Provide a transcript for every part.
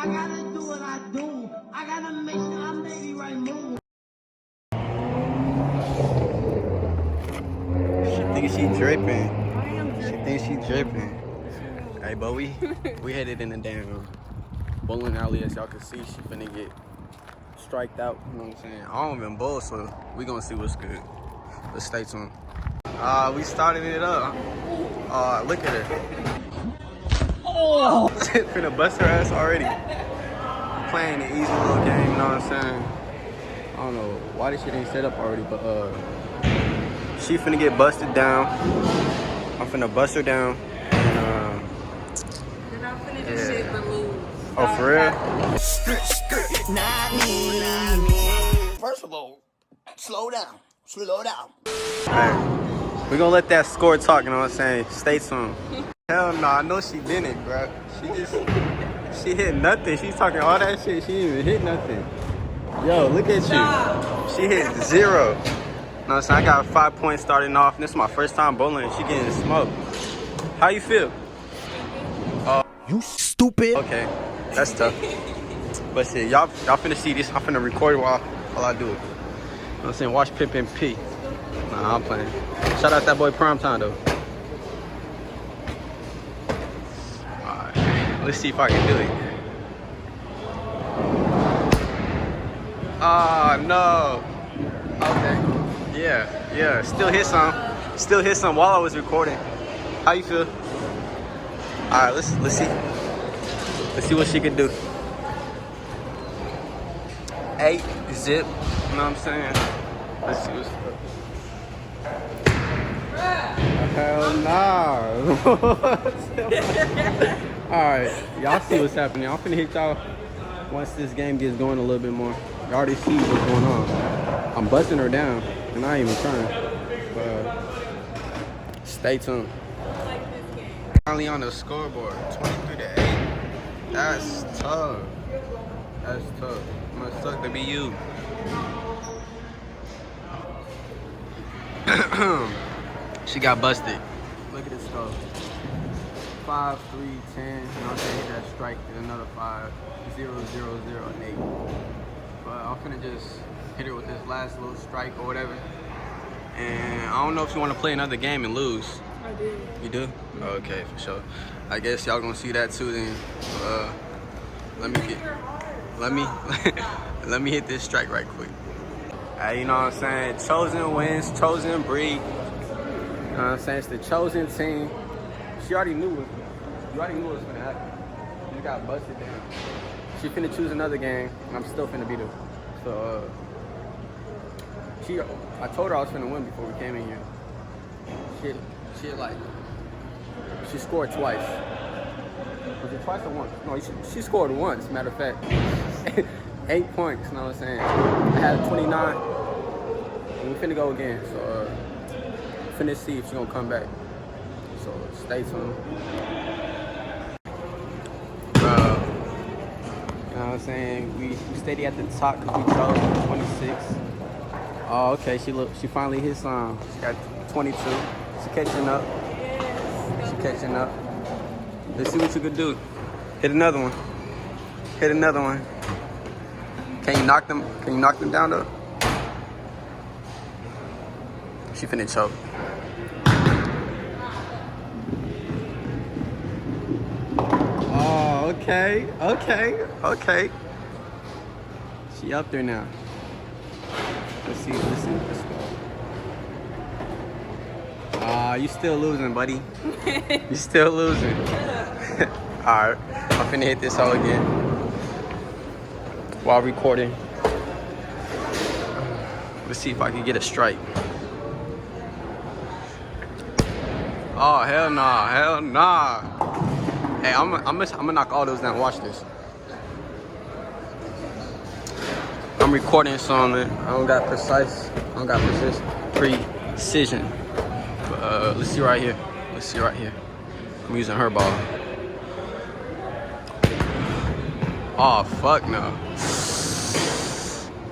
I gotta do what I do. I gotta make sure I make the right move. She thinks she dripping. She thinks she dripping. Hey, but we headed in the damn bowling alley, as y'all can see. She finna get striked out. You know what I'm saying? I don't even bowl, so we gonna see what's good. Let's stay tuned. We started it up. Look at her. Oh! Finna bust her ass already. Playing an easy little game, you know what I'm saying? I don't know why this shit ain't set up already, but she finna get busted down. I'm finna bust her down. And Then I'm finna do shit but lose. oh, for real? First of all, slow down. Slow down. Hey, we gonna let that score talk, you know what I'm saying? Stay tuned. Hell no, I know she didn't, bro. She hit nothing. She's talking all that shit. She didn't even hit nothing. Yo, look at you. She hit 0. You know what I'm saying? I got 5 points starting off. This is my first time bowling. She getting smoked. How you feel? You stupid. Okay, that's tough. But shit, y'all finna see this. I'm finna record it while I do it. You know what I'm saying? Watch Pimp and P. Nah, I'm playing. Shout out that boy Primetime though. Alright, let's see if I can do it. Oh no. Okay. Yeah. Still hit some while I was recording. How you feel? Alright, let's see. Let's see what she can do. 8 zip. You know what I'm saying? Let's see what's up. Hell nah. Alright, y'all see what's happening. I'm finna hit y'all once this game gets going a little bit more. You already see what's going on. I'm busting her down, and I ain't even trying. But stay tuned. Finally on the scoreboard, 23-8. That's tough. That's tough. It must suck to be you. She got busted. Look at this stuff. 5, 3, 10. You know what I'm saying? Hit that strike and another 5, 0, 0, 0, and 8. But I'm finna just hit her with this last little strike or whatever. And I don't know if you want to play another game and lose. I do. You do? Okay, for sure. I guess y'all gonna see that too then. Let me hit this strike right quick. Hey, you know what I'm saying? Chosen wins, chosen breed. You know what I'm saying? It's the chosen team. She already knew it. You already knew what was gonna happen. You got busted down. She finna choose another game, and I'm still finna beat her. So I told her I was finna win before we came in here. She scored twice. Was it twice or once? No, she scored once, matter of fact. 8 points, you know what I'm saying? I had 29, and we finna go again. So, finna see if she's gonna come back. So, stay tuned. You know what I'm saying? We steady at the top because we chose 26. Oh, okay, she finally hit some. She got 22. She's catching up. She's catching up. Let's see what you can do. Hit another one. Hit another one. Can you knock them down though? She finna choke. Oh, okay. She up there now. Let's see. Let's go. You still losing, buddy. You still losing. Alright, I'm finna hit this hole again while recording. Let's see if I can get a strike. Oh, hell nah. Hey, I'm gonna knock all those down. Watch this. I'm recording something. I don't got precision. But let's see right here. I'm using her ball. Oh, fuck no.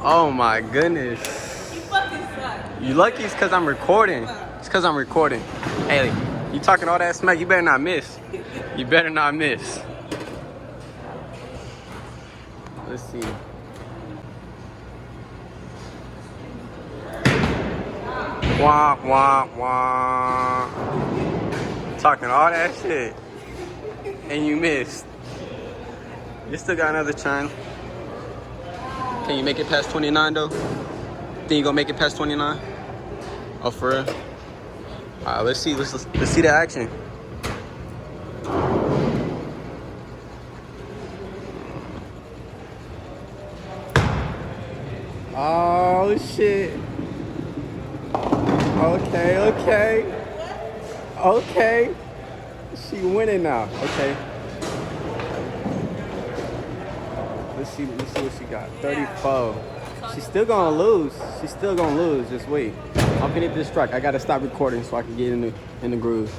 Oh my goodness. You fucking suck. You lucky it's because I'm recording. It's because I'm recording. Hey, you talking all that smack, you better not miss. You better not miss. Let's see. Wah, wah, wah. Talking all that shit. And you missed. You still got another turn. Can you make it past 29 though? Think you gonna make it past 29? Oh, for real? All right, let's see. Let's see the action. Oh shit. Okay. She winning now. Okay. Let's see what she got. 34. She's still gonna lose. Just wait. I'm gonna hit this strike. I gotta stop recording so I can get in the groove.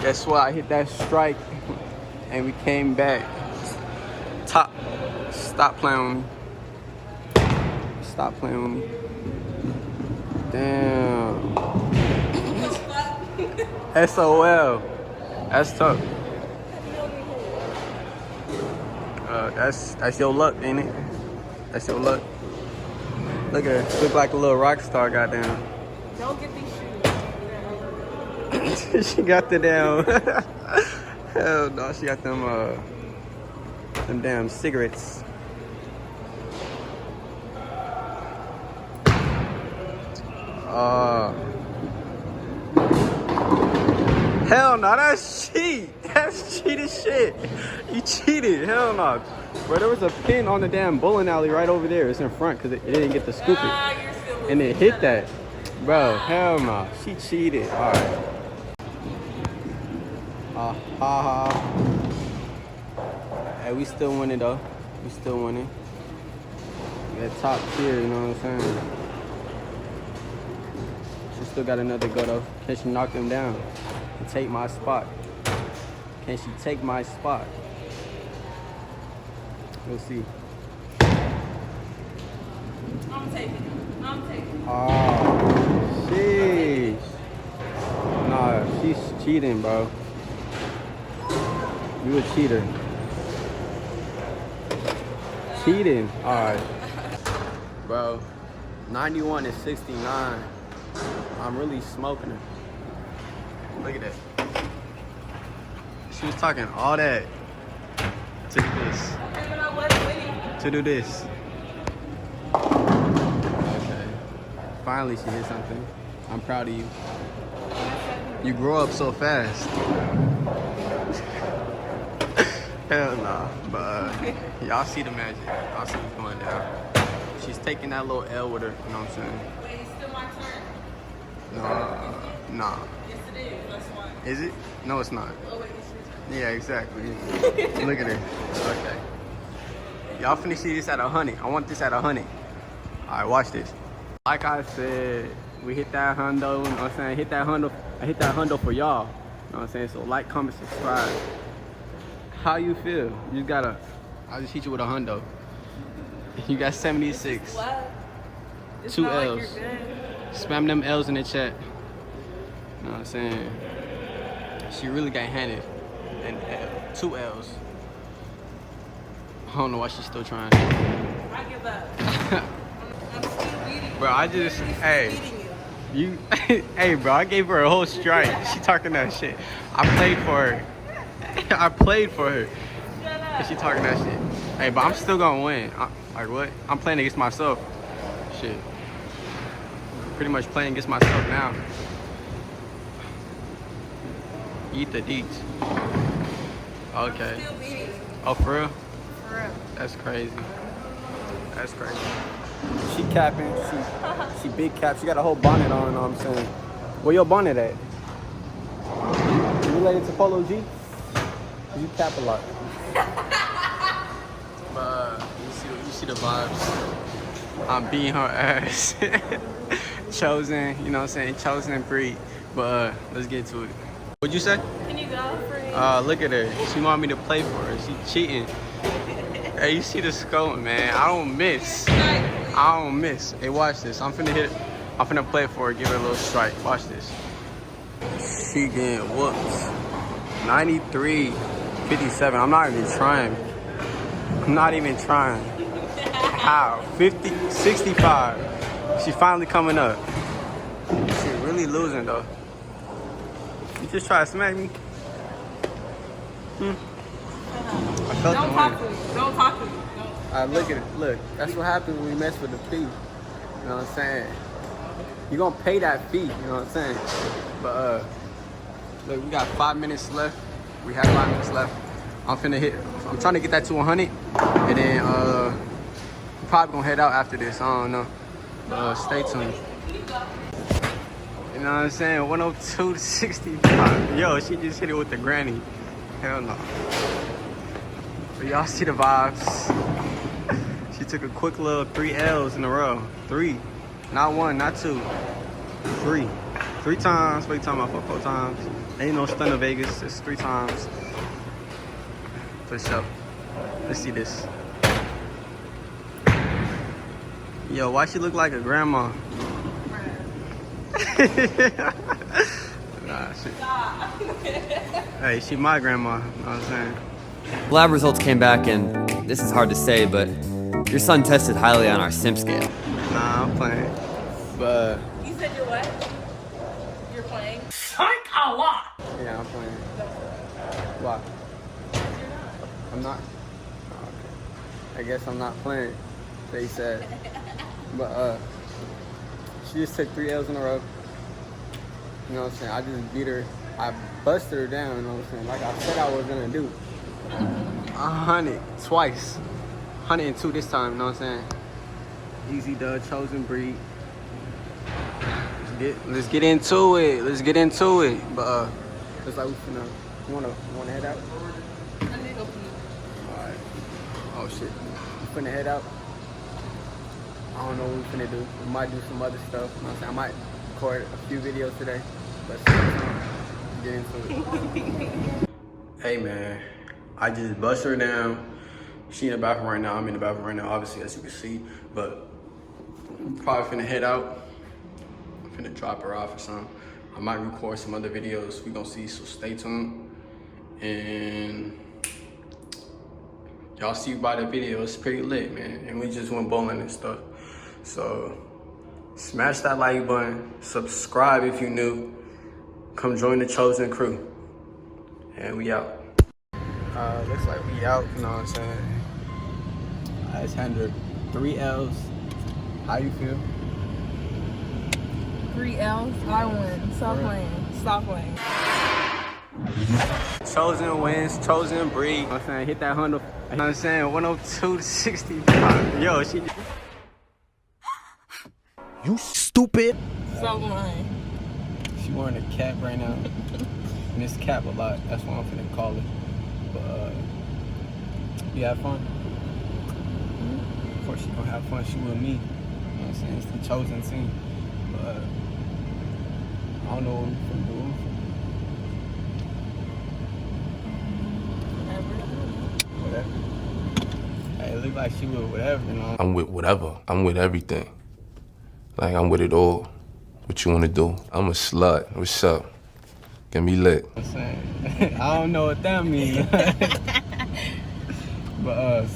Guess what? I hit that strike and we came back. Top. Stop playing with me. Damn. SOL. That's tough. That's your luck, ain't it? That's your luck. Look at her. Look like a little rock star, goddamn. Don't get these shoes. She got the damn. Hell no, she got them damn cigarettes. Hell no, that's cheat. That's cheated shit. You cheated. Hell no. Bro, there was a pin on the damn bowling alley right over there. It's in front because it didn't get to scoop it. And it hit that. Bro, hell no. She cheated. All right. Hey, we still winning though. We still winning. We got top tier, you know what I'm saying? She still got another go though. Can she knock them down and take my spot? Can she take my spot? We'll see. I'm taking. Oh, sheesh. Nah, she's cheating, bro. You a cheater. Cheating. Alright. Bro, 91 is 69. I'm really smoking her. Look at that. She was talking all that to do this. To do this. Okay. Finally, she hit something. I'm proud of you. You grow up so fast. Hell nah. But y'all see the magic. Y'all see what's going down. She's taking that little L with her. You know what I'm saying? Wait, it's still my turn? Nah. Yes, it is. That's why. Is it? No, it's not. Oh, wait, it's your turn. Yeah, exactly. Look at her. Okay. Y'all finna see this at 100. I want this at 100. Alright, watch this. Like I said, we hit that hundo, you know what I'm saying? I hit that hundo for y'all. You know what I'm saying? So like, comment, subscribe. How you feel? You just gotta, I just hit you with a hundo. You got 76. What? 2 L's. Spam them L's in the chat. You know what I'm saying? She really got handed an L, 2 L's. I don't know why she's still trying. I give up. I'm still beating you. Bro, I just, hey, You. hey, bro, I gave her a whole strike. She talking that shit. I played for her. Shut up. And she talking that shit. Hey, but I'm still gonna win. Like what? I'm playing against myself. Shit. Pretty much playing against myself now. Eat the deets. Okay. I'm still beating you. Oh, for real? For real. That's crazy. That's crazy. She capping. She big cap. She got a whole bonnet on, you know what I'm saying? Where your bonnet at? You related to Polo G? You cap a lot. But you see the vibes. I'm beating her ass. Chosen, you know what I'm saying? Chosen breed. But let's get to it. What'd you say? Can you go for it? Look at her. She want me to play for her. She cheating. Hey, you see the scope, man. I don't miss. Hey, watch this. I'm finna play for her, give her a little strike. Watch this. She getting whooped. 93, 57. I'm not even trying. How? 50, 65. She finally coming up. She really losing though. You just try to smack me? I felt Don't the talk wind. to me. Don't talk to me. Don't. Look at it. Look, that's what happens when we mess with the fee. You know what I'm saying? You're gonna pay that fee. You know what I'm saying? But look, we got 5 minutes left. We have 5 minutes left. I'm trying to get that to 100, and then I'm probably gonna head out after this. I don't know. Stay tuned. You know what I'm saying? 102 to 65. Yo, she just hit it with the granny. Hell no. But y'all see the vibes. She took a quick little 3 L's in a row. 3. Not 1, not 2. 3. 3 times. What you talking about? 4 times. Ain't no stunner Vegas. It's 3 times. For sure. Let's see this. Yo, why she look like a grandma? Nah, shit. Hey, she my grandma. You know what I'm saying? Lab results came back, and this is hard to say, but your son tested highly on our SIM scale. Nah, I'm playing. But You said you're what? You're playing? yeah, I'm playing. Why? I'm not. Oh, okay. I guess I'm not playing. They said. But she just took 3 L's in a row. You know what I'm saying? I just beat her. I busted her down. You know what I'm saying? Like I said I was gonna do. 100 twice. 102 this time. You know what I'm saying? Easy dub, chosen breed. Let's get into it. Let's get into it. But looks like we finna. You wanna head out? I need to go pee. Alright. Oh shit. We finna head out. I don't know what we finna do. We might do some other stuff. You know what I'm saying? I might record a few videos today. But get into it. Hey man, I just bust her down. She in the bathroom right now. I'm in the bathroom right now, obviously, as you can see. But I'm probably finna head out. I'm finna drop her off or something. I might record some other videos. We gonna see, so stay tuned. And y'all see by the video, it's pretty lit, man. And we just went bowling and stuff. So smash that like button, subscribe if you new. Come join the chosen crew. And we out. Looks like we out, you know what I'm saying? I just handled 3 L's. How you feel? 3 L's. I win. Stop playing. Stop playing. Chosen wins, chosen breed. You know what I'm saying? Hit that 100. You know what I'm saying? 102 to 65. Yo, she. You stupid. Stop lying. She wearing a cap right now. Miss Cap a lot. That's why I'm finna call her. But you have fun? Of course she gonna have fun. She with me. You know what I'm saying? It's the chosen team. But I don't know what we're finna do. Whatever. Hey, it look like she with whatever, you know? I'm with whatever. I'm with everything. Like, I'm with it all. What you wanna do? I'm a slut. What's up? Get me lit. I'm saying, I don't know what that means. But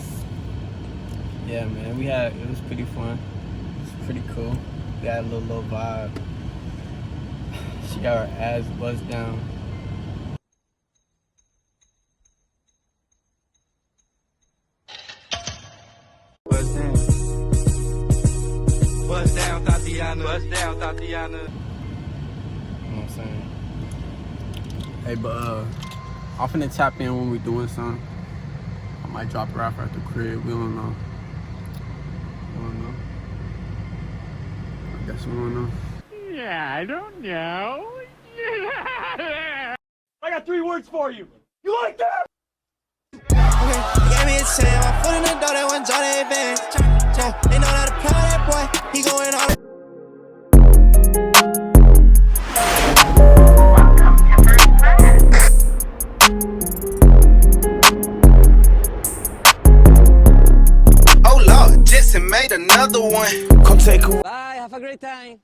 yeah, man, it was pretty fun. It was pretty cool. We had a little vibe. She got her ass buzzed down. Buzz down. Buzz down, Tatiana. Buzz down, Tatiana. You know what I'm saying? Hey, but I'm finna tap in when we doing something. I might drop her off at the crib. We don't know. We don't know. I guess we don't know. Yeah, I don't know. I got 3 words for you. You like that? Okay, gave me a 10, my foot in the door, that one Johnny Advance. They know how to play that boy, he going all. Oh Lord, Jetson made another one. Come take a. Bye, have a great time.